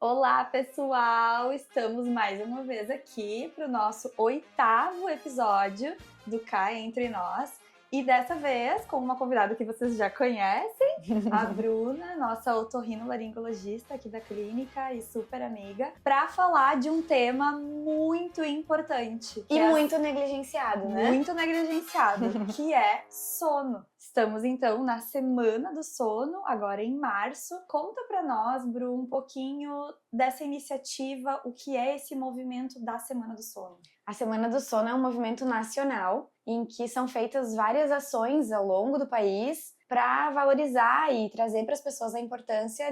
Olá, pessoal! Estamos mais uma vez aqui para o nosso 8º episódio do Cá Entre Nós. E dessa vez, com uma convidada que vocês já conhecem, a Bruna, nossa otorrinolaringologista aqui da clínica e super amiga, para falar de um tema muito importante. E muito negligenciado, né? Muito negligenciado, que é sono. Estamos, então, na Semana do Sono, agora em março. Conta pra nós, Bru, um pouquinho dessa iniciativa, o que é esse movimento da Semana do Sono. A Semana do Sono é um movimento nacional em que são feitas várias ações ao longo do país para valorizar e trazer para as pessoas a importância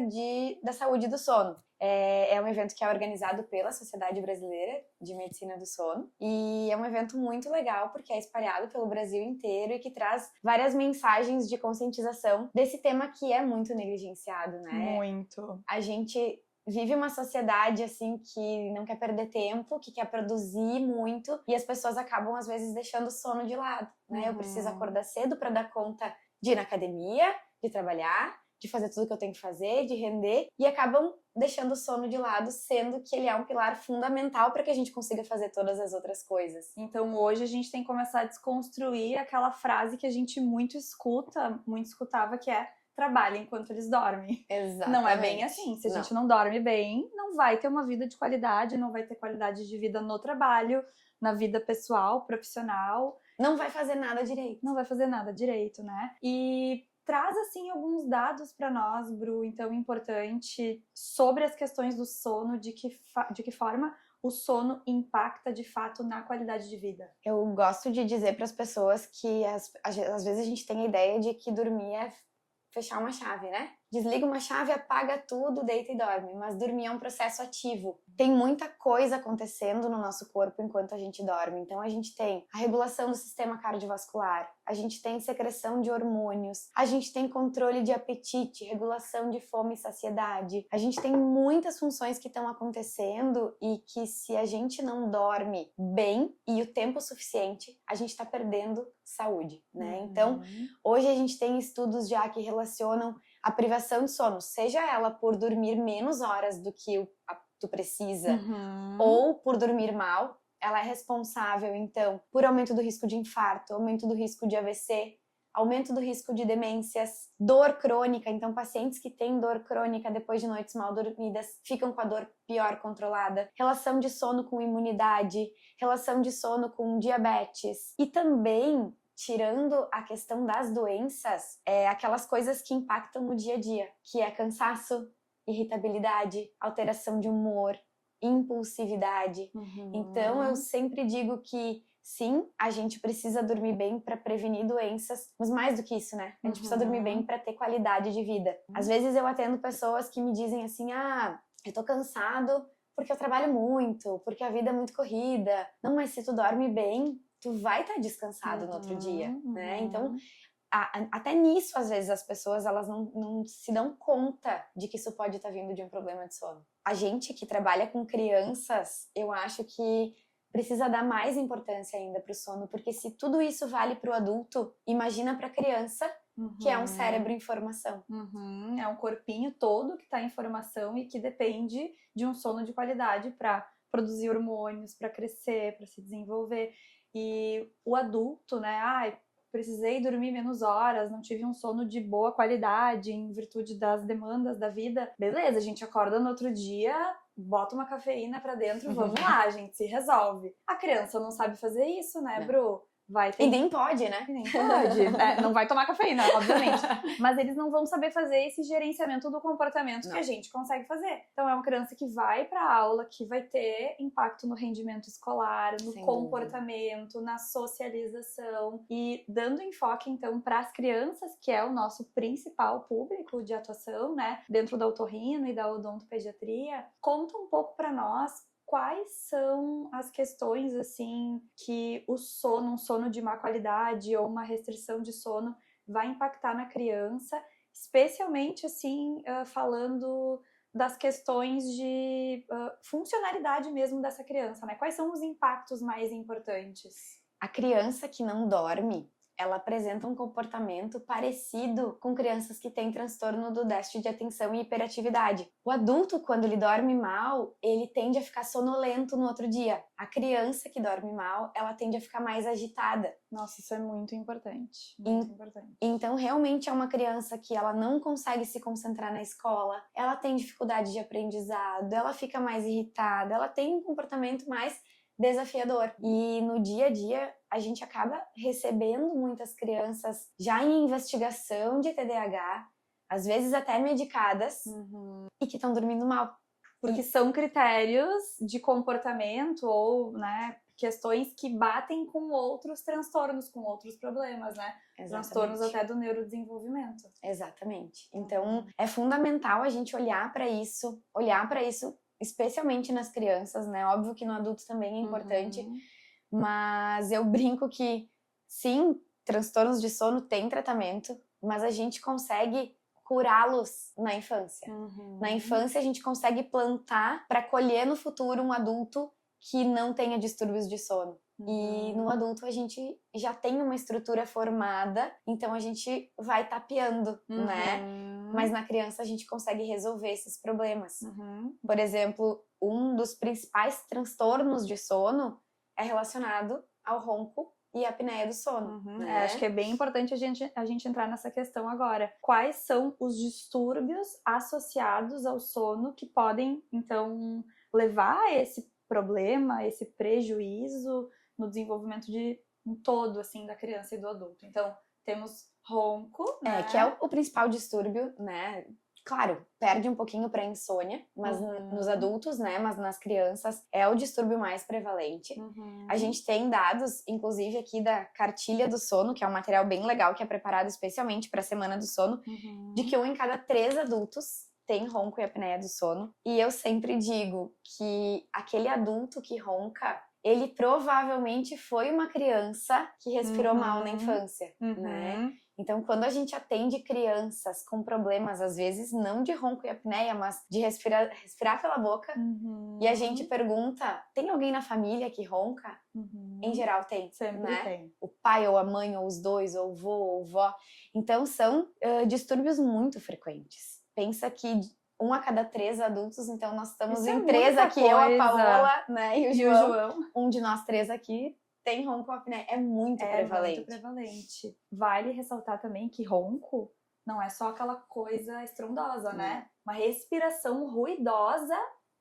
da saúde do sono. É um evento que é organizado pela Sociedade Brasileira de Medicina do Sono e é um evento muito legal porque é espalhado pelo Brasil inteiro e que traz várias mensagens de conscientização desse tema que é muito negligenciado, né? Muito. A gente vive uma sociedade assim que não quer perder tempo, que quer produzir muito e as pessoas acabam às vezes deixando o sono de lado, né? Eu preciso acordar cedo para dar conta de ir na academia, de trabalhar, de fazer tudo que eu tenho que fazer, de render e acabam deixando o sono de lado, sendo que ele é um pilar fundamental para que a gente consiga fazer todas as outras coisas. Então hoje a gente tem que começar a desconstruir aquela frase que a gente muito escutava, que é: trabalha enquanto eles dormem. Exatamente. Não é bem assim. Se a gente não dorme bem, não vai ter uma vida de qualidade, não vai ter qualidade de vida no trabalho, na vida pessoal, profissional. Não vai fazer nada direito. Não vai fazer nada direito, né? E traz, assim, alguns dados para nós, Bru, então, importante, sobre as questões do sono, de que forma o sono impacta, de fato, na qualidade de vida. Eu gosto de dizer para as pessoas que, às vezes, a gente tem a ideia de que dormir é fechar uma chave, né? Desliga uma chave, apaga tudo, deita e dorme. Mas dormir é um processo ativo. Tem muita coisa acontecendo no nosso corpo enquanto a gente dorme. Então a gente tem a regulação do sistema cardiovascular, a gente tem secreção de hormônios, a gente tem controle de apetite, regulação de fome e saciedade. A gente tem muitas funções que estão acontecendo e que se a gente não dorme bem e o tempo suficiente, a gente está perdendo saúde, né? Então, hoje a gente tem estudos já que relacionam a privação de sono, seja ela por dormir menos horas do que tu precisa, ou por dormir mal, ela é responsável, então, por aumento do risco de infarto, aumento do risco de AVC, aumento do risco de demências, dor crônica. Então, pacientes que têm dor crônica depois de noites mal dormidas ficam com a dor pior controlada, relação de sono com imunidade, relação de sono com diabetes e também, tirando a questão das doenças, aquelas coisas que impactam no dia a dia, que é cansaço, irritabilidade, alteração de humor, impulsividade. Então, eu sempre digo que sim, a gente precisa dormir bem para prevenir doenças, mas mais do que isso, né? A gente precisa dormir bem para ter qualidade de vida. Às vezes eu atendo pessoas que me dizem assim: eu tô cansado porque eu trabalho muito, porque a vida é muito corrida. Não, mas se tu dorme bem, tu vai estar descansado no outro dia, né? Então, até nisso, às vezes, as pessoas elas não se dão conta de que isso pode estar vindo de um problema de sono. A gente que trabalha com crianças, eu acho que precisa dar mais importância ainda para o sono, porque se tudo isso vale para o adulto, imagina para a criança, que é um cérebro em formação. É um corpinho todo que está em formação e que depende de um sono de qualidade para produzir hormônios, para crescer, para se desenvolver. E o adulto, né? Precisei dormir menos horas, não tive um sono de boa qualidade em virtude das demandas da vida. Beleza, a gente acorda no outro dia, bota uma cafeína pra dentro, vamos lá, a gente se resolve. A criança não sabe fazer isso, né, Bru? E nem pode, né? E nem pode. Não vai tomar cafeína, obviamente. Mas eles não vão saber fazer esse gerenciamento do comportamento que a gente consegue fazer. Então é uma criança que vai pra aula, que vai ter impacto no rendimento escolar, no comportamento, na socialização. E dando enfoque, então, para as crianças, que é o nosso principal público de atuação, né? Dentro da otorrino e da odontopediatria, conta um pouco para nós quais são as questões, assim, que um sono de má qualidade ou uma restrição de sono vai impactar na criança, especialmente, assim, falando das questões de funcionalidade mesmo dessa criança, né? Quais são os impactos mais importantes? A criança que não dorme, ela apresenta um comportamento parecido com crianças que têm transtorno do déficit de atenção e hiperatividade. O adulto, quando ele dorme mal, ele tende a ficar sonolento no outro dia. A criança que dorme mal, ela tende a ficar mais agitada. Nossa, isso é muito importante. Muito importante. Então, realmente é uma criança que ela não consegue se concentrar na escola, ela tem dificuldade de aprendizado, ela fica mais irritada, ela tem um comportamento mais desafiador. E no dia a dia, a gente acaba recebendo muitas crianças já em investigação de TDAH, às vezes até medicadas, e que estão dormindo mal. Porque são critérios de comportamento ou, né, questões que batem com outros transtornos, com outros problemas, né? Exatamente. Transtornos até do neurodesenvolvimento. Exatamente. Então, é fundamental a gente olhar para isso especialmente nas crianças, né? Óbvio que no adulto também é importante, mas eu brinco que, sim, transtornos de sono têm tratamento, mas a gente consegue curá-los na infância. Na infância, a gente consegue plantar para colher no futuro um adulto que não tenha distúrbios de sono. E no adulto a gente já tem uma estrutura formada, então a gente vai tapeando, né? Mas na criança a gente consegue resolver esses problemas. Por exemplo, um dos principais transtornos de sono é relacionado ao ronco e à apneia do sono. Né? Acho que é bem importante a gente entrar nessa questão agora. Quais são os distúrbios associados ao sono que podem, então, levar a esse problema, esse prejuízo no desenvolvimento de um todo, assim, da criança e do adulto. Então, temos ronco, né? Que é o principal distúrbio, né? Claro, perde um pouquinho para insônia, mas nos adultos, né? Mas nas crianças é o distúrbio mais prevalente. A gente tem dados, inclusive aqui da Cartilha do Sono, que é um material bem legal, que é preparado especialmente para a Semana do Sono, de que 1 em cada 3 adultos tem ronco e apneia do sono. E eu sempre digo que aquele adulto que ronca, ele provavelmente foi uma criança que respirou mal na infância, né? Então, quando a gente atende crianças com problemas, às vezes, não de ronco e apneia, mas de respirar pela boca, e a gente pergunta, tem alguém na família que ronca? Em geral tem, Sempre né? tem. O pai ou a mãe, ou os dois, ou o vô, ou vó. Então, são distúrbios muito frequentes. Pensa que 1 a cada 3 adultos, então nós estamos em 3 aqui, eu, a Paola, né, e o João. Um de nós 3 aqui tem ronco ou apneia. É muito prevalente. Muito prevalente. Vale ressaltar também que ronco não é só aquela coisa estrondosa, né? Uma respiração ruidosa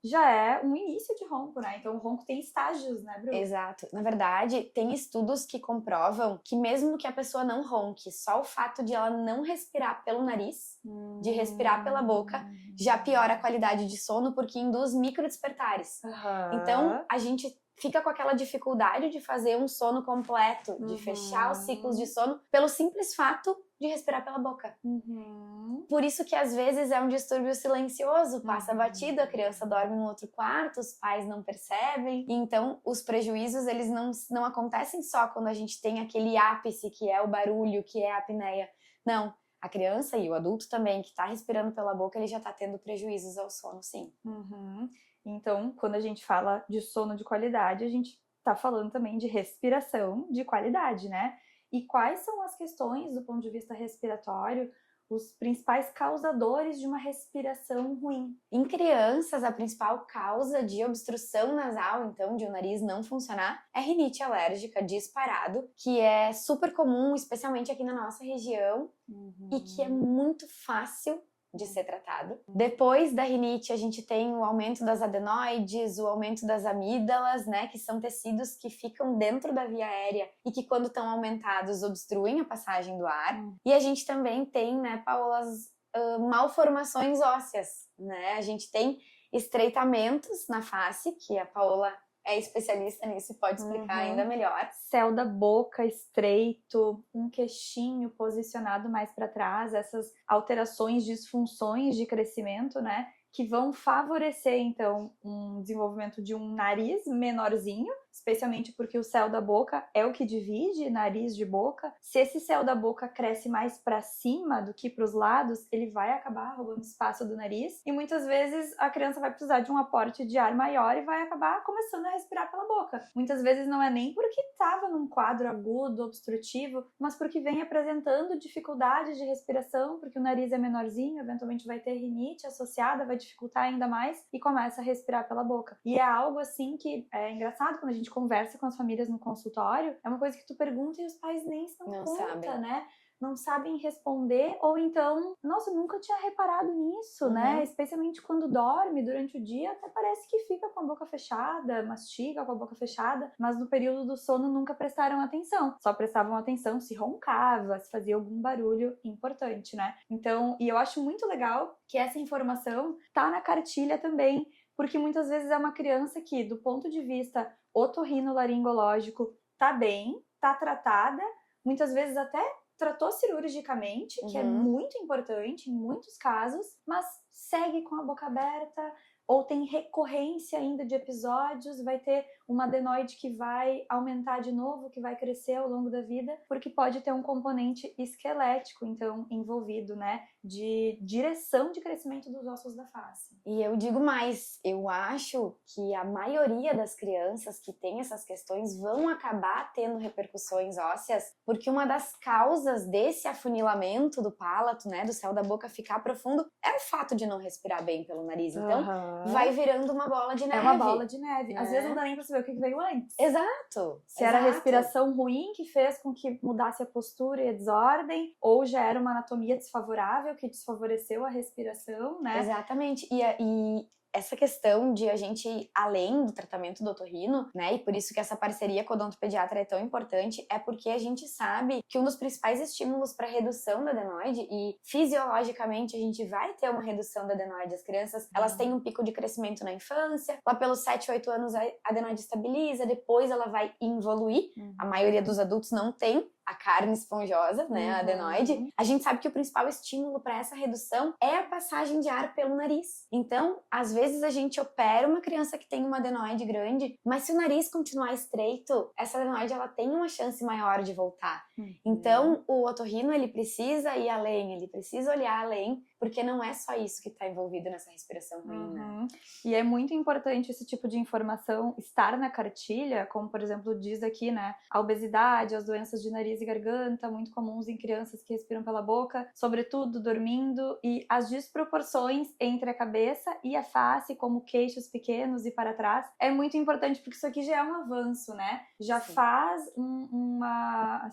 já é um início de ronco, né? Então o ronco tem estágios, né, Bru? Exato. Na verdade, tem estudos que comprovam que mesmo que a pessoa não ronque, só o fato de ela não respirar pelo nariz, de respirar pela boca, já piora a qualidade de sono porque induz microdespertares. Então, a gente fica com aquela dificuldade de fazer um sono completo, de fechar os ciclos de sono, pelo simples fato de respirar pela boca. Por isso que às vezes é um distúrbio silencioso, passa batido, a criança dorme no outro quarto, os pais não percebem. Então, os prejuízos, eles não acontecem só quando a gente tem aquele ápice, que é o barulho, que é a apneia. Não, a criança e o adulto também, que está respirando pela boca, ele já está tendo prejuízos ao sono, sim. Então, quando a gente fala de sono de qualidade, a gente está falando também de respiração de qualidade, né? E quais são as questões, do ponto de vista respiratório, os principais causadores de uma respiração ruim? Em crianças, a principal causa de obstrução nasal, então, de o nariz não funcionar, é rinite alérgica disparado, que é super comum, especialmente aqui na nossa região, e que é muito fácil de ser tratado. Depois da rinite, a gente tem o aumento das adenoides, o aumento das amígdalas, né, que são tecidos que ficam dentro da via aérea e que, quando estão aumentados, obstruem a passagem do ar. E a gente também tem, né, Paola, as malformações ósseas, né? A gente tem estreitamentos na face, que a Paola é especialista nisso e pode explicar ainda melhor. Céu da boca estreito, um queixinho posicionado mais para trás, essas alterações, disfunções de crescimento, né? Que vão favorecer, então, um desenvolvimento de um nariz menorzinho especialmente porque o céu da boca é o que divide nariz de boca. Se esse céu da boca cresce mais para cima do que para os lados, ele vai acabar roubando espaço do nariz e muitas vezes a criança vai precisar de um aporte de ar maior e vai acabar começando a respirar pela boca. Muitas vezes não é nem porque estava num quadro agudo, obstrutivo, mas porque vem apresentando dificuldade de respiração, porque o nariz é menorzinho, eventualmente vai ter rinite associada, vai dificultar ainda mais e começa a respirar pela boca. E é algo assim que é engraçado quando a gente conversa com as famílias no consultório, é uma coisa que tu pergunta e os pais nem se dão conta, né? Não sabem responder, ou então, nossa, eu nunca tinha reparado nisso, né? Especialmente quando dorme durante o dia, até parece que fica com a boca fechada, mastiga com a boca fechada, mas no período do sono nunca prestaram atenção. Só prestavam atenção se roncava, se fazia algum barulho importante, né? Então, e eu acho muito legal que essa informação tá na cartilha também, porque muitas vezes é uma criança que, do ponto de vista otorrinolaringológico, tá bem, tá tratada, muitas vezes até tratou cirurgicamente, que é muito importante em muitos casos, mas segue com a boca aberta, ou tem recorrência ainda de episódios, vai ter uma adenoide que vai aumentar de novo, que vai crescer ao longo da vida, porque pode ter um componente esquelético, então, envolvido, né, de direção de crescimento dos ossos da face. E eu digo mais, eu acho que a maioria das crianças que têm essas questões vão acabar tendo repercussões ósseas, porque uma das causas desse afunilamento do palato, né, do céu da boca ficar profundo, é o fato de não respirar bem pelo nariz. Então, vai virando uma bola de neve. É uma bola de neve. Às vezes não dá nem pra saber o que veio antes. Exato. Se era a respiração ruim que fez com que mudasse a postura e a desordem, ou já era uma anatomia desfavorável que desfavoreceu a respiração, né? Exatamente. E essa questão de a gente ir além do tratamento do otorrino, né, e por isso que essa parceria com o odontopediatra é tão importante, é porque a gente sabe que um dos principais estímulos para redução da adenoide, e fisiologicamente a gente vai ter uma redução da adenoide, as crianças, elas têm um pico de crescimento na infância, lá pelos 7, 8 anos a adenoide estabiliza, depois ela vai evoluir, a maioria dos adultos não tem a carne esponjosa, né, a adenoide. A gente sabe que o principal estímulo para essa redução é a passagem de ar pelo nariz. Então, às vezes a gente opera uma criança que tem uma adenoide grande, mas se o nariz continuar estreito, essa adenoide ela tem uma chance maior de voltar. Então, o otorrino ele precisa ir além, ele precisa olhar além, porque não é só isso que está envolvido nessa respiração ruim, né? E é muito importante esse tipo de informação estar na cartilha, como por exemplo diz aqui, né, a obesidade, as doenças de nariz e garganta, muito comuns em crianças que respiram pela boca, sobretudo dormindo, e as desproporções entre a cabeça e a face, como queixos pequenos e para trás, é muito importante porque isso aqui já é um avanço, né? Já faz uma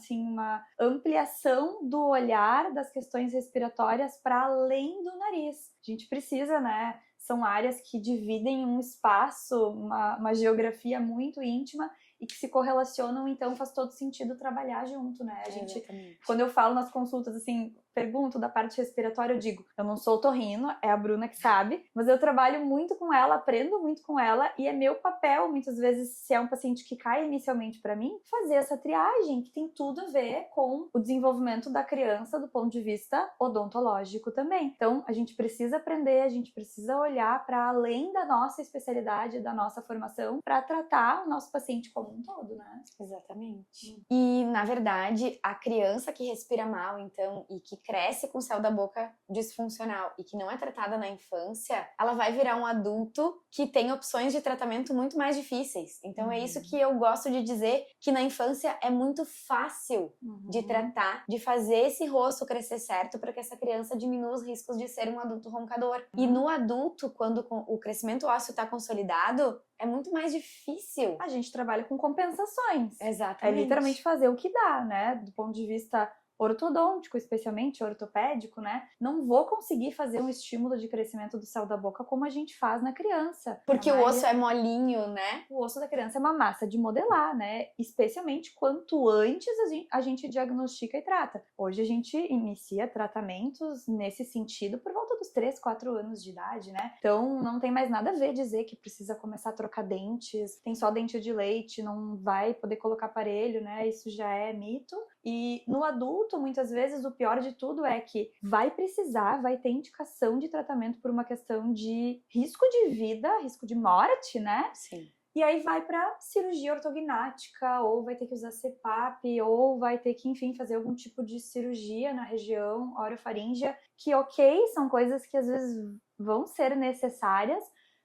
ampliação do olhar das questões respiratórias para além do nariz. A gente precisa, né? São áreas que dividem um espaço, uma geografia muito íntima e que se correlacionam, então faz todo sentido trabalhar junto, né? A gente, quando eu falo nas consultas, assim, pergunto da parte respiratória, eu digo, eu não sou otorrino, é a Bruna que sabe, mas eu trabalho muito com ela, aprendo muito com ela e é meu papel, muitas vezes, se é um paciente que cai inicialmente para mim, fazer essa triagem, que tem tudo a ver com o desenvolvimento da criança do ponto de vista odontológico também. Então, a gente precisa aprender, a gente precisa olhar para além da nossa especialidade, da nossa formação, para tratar o nosso paciente como um todo, né? Exatamente. E, na verdade, a criança que respira mal, então, e que cresce com o céu da boca disfuncional e que não é tratada na infância, ela vai virar um adulto que tem opções de tratamento muito mais difíceis. Então, é isso que eu gosto de dizer, que na infância é muito fácil de tratar, de fazer esse rosto crescer certo para que essa criança diminua os riscos de ser um adulto roncador. E no adulto, quando o crescimento ósseo está consolidado, é muito mais difícil. A gente trabalha com compensações. Exatamente. É literalmente fazer o que dá, né? Do ponto de vista ortodôntico, especialmente ortopédico, né? Não vou conseguir fazer um estímulo de crescimento do céu da boca como a gente faz na criança. Porque o osso é molinho, né? O osso da criança é uma massa de modelar, né? Especialmente quanto antes a gente diagnostica e trata. Hoje a gente inicia tratamentos nesse sentido por volta dos 3, 4 anos de idade, né? Então não tem mais nada a ver dizer que precisa começar a trocar dentes, tem só dente de leite, não vai poder colocar aparelho, né? Isso já é mito. E no adulto, muitas vezes, o pior de tudo é que vai ter indicação de tratamento por uma questão de risco de vida, risco de morte, né? Sim. e aí vai para cirurgia ortognática, ou vai ter que usar CPAP, ou vai ter que, enfim, fazer algum tipo de cirurgia na região orofaríngea, que ok, são coisas que às vezes vão ser necessárias,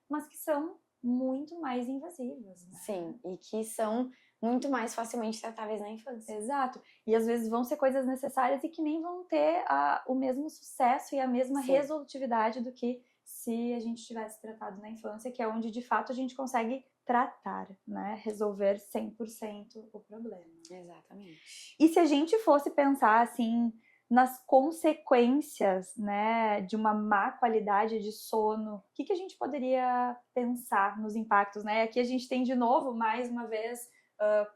mas que são muito mais invasivas, né? Sim, e que são muito mais facilmente tratáveis na infância. Exato. E às vezes vão ser coisas necessárias e que nem vão ter o mesmo sucesso e a mesma resolutividade do que se a gente tivesse tratado na infância, que é onde de fato a gente consegue tratar, né? Resolver 100% o problema. Exatamente. E se a gente fosse pensar assim nas consequências, né, de uma má qualidade de sono, o que a gente poderia pensar nos impactos, né? Aqui a gente tem de novo, mais uma vez,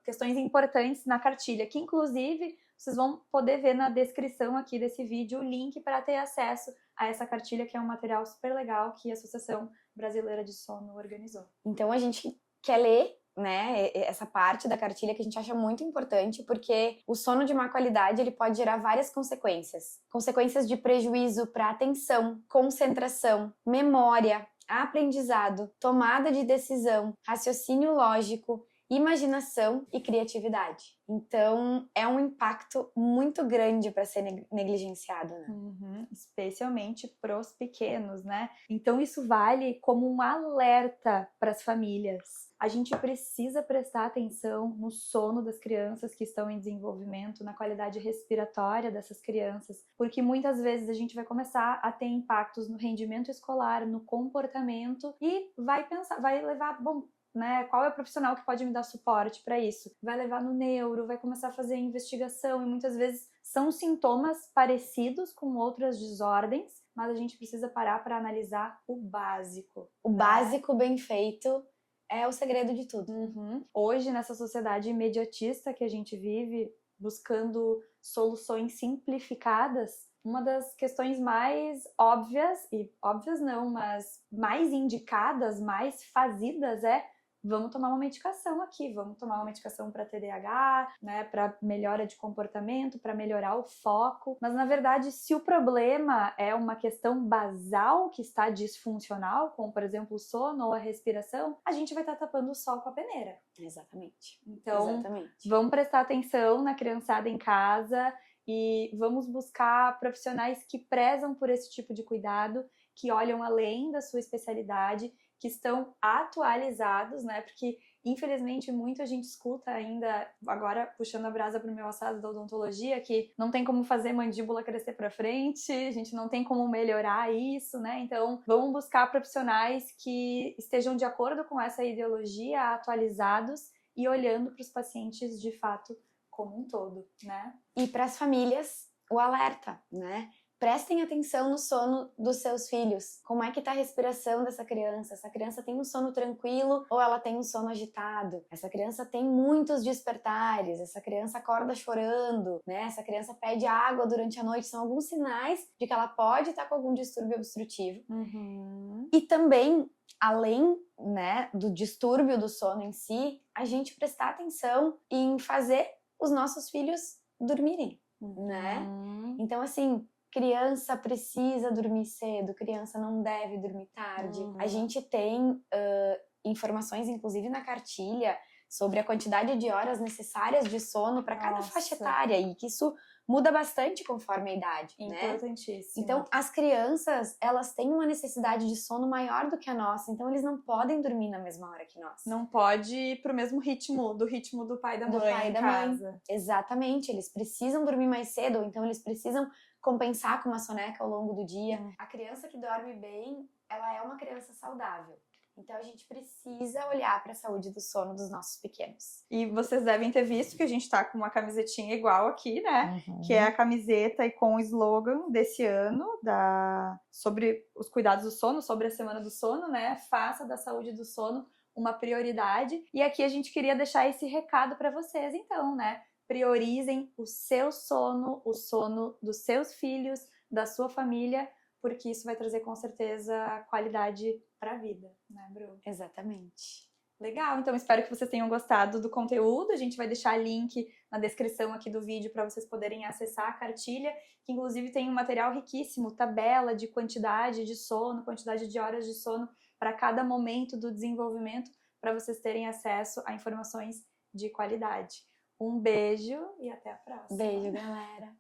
questões importantes na cartilha, que inclusive vocês vão poder ver na descrição aqui desse vídeo o link para ter acesso a essa cartilha, que é um material super legal que a Associação Brasileira de Sono organizou. Então a gente quer ler, né, essa parte da cartilha que a gente acha muito importante, porque o sono de má qualidade ele pode gerar várias consequências. Consequências de prejuízo para atenção, concentração, memória, aprendizado, tomada de decisão, raciocínio lógico, imaginação e criatividade. Então, é um impacto muito grande para ser negligenciado, né? Especialmente pros pequenos, né? Então, isso vale como um alerta para as famílias. A gente precisa prestar atenção no sono das crianças que estão em desenvolvimento, na qualidade respiratória dessas crianças, porque muitas vezes a gente vai começar a ter impactos no rendimento escolar, no comportamento e vai levar, né? Qual é o profissional que pode me dar suporte para isso? Vai levar no neuro, vai começar a fazer investigação e muitas vezes são sintomas parecidos com outras desordens, mas a gente precisa parar para analisar o básico. O básico bem feito é o segredo de tudo. Hoje, nessa sociedade imediatista que a gente vive, buscando soluções simplificadas, uma das questões mais óbvias, e óbvias não, mas mais indicadas, mais fazidas é: vamos tomar uma medicação aqui, vamos tomar uma medicação para TDAH, né, para melhora de comportamento, para melhorar o foco. Mas, na verdade, se o problema é uma questão basal que está disfuncional, como, por exemplo, o sono ou a respiração, a gente vai estar tapando o sol com a peneira. Exatamente. Então, vamos prestar atenção na criançada em casa e vamos buscar profissionais que prezam por esse tipo de cuidado, que olham além da sua especialidade, que estão atualizados, né? Porque, infelizmente, muito a gente escuta ainda, agora puxando a brasa para o meu assado da odontologia, que não tem como fazer mandíbula crescer para frente, a gente não tem como melhorar isso, né? Então, vamos buscar profissionais que estejam de acordo com essa ideologia, atualizados e olhando para os pacientes de fato como um todo, né? E para as famílias, o alerta, né? Prestem atenção no sono dos seus filhos. Como é que tá a respiração dessa criança? Essa criança tem um sono tranquilo ou ela tem um sono agitado? Essa criança tem muitos despertares, essa criança acorda chorando, né? Essa criança pede água durante a noite. São alguns sinais de que ela pode estar com algum distúrbio obstrutivo. E também, além, né, do distúrbio do sono em si, a gente prestar atenção em fazer os nossos filhos dormirem, né? Então, assim, criança precisa dormir cedo, criança não deve dormir tarde. A gente tem informações, inclusive na cartilha, sobre a quantidade de horas necessárias de sono para cada faixa etária, e que isso muda bastante conforme a idade, né? Importantíssimo. Então, as crianças, elas têm uma necessidade de sono maior do que a nossa, então eles não podem dormir na mesma hora que nós. Não pode ir pro mesmo ritmo do pai e da mãe. Do pai e da mãe. Casa. Exatamente, eles precisam dormir mais cedo, ou então eles precisam compensar com uma soneca ao longo do dia. A criança que dorme bem, ela é uma criança saudável. Então, a gente precisa olhar para a saúde do sono dos nossos pequenos. E vocês devem ter visto que a gente tá com uma camisetinha igual aqui, né? Que é a camiseta e com o slogan desse ano sobre os cuidados do sono, sobre a Semana do Sono, né? Faça da saúde do sono uma prioridade. E aqui a gente queria deixar esse recado para vocês, então, né? Priorizem o seu sono, o sono dos seus filhos, da sua família, porque isso vai trazer com certeza qualidade para a vida, né, Bru? Exatamente. Legal, então espero que vocês tenham gostado do conteúdo. A gente vai deixar link na descrição aqui do vídeo para vocês poderem acessar a cartilha, que inclusive tem um material riquíssimo, tabela de quantidade de sono, quantidade de horas de sono para cada momento do desenvolvimento, para vocês terem acesso a informações de qualidade. Um beijo e até a próxima. Beijo, galera.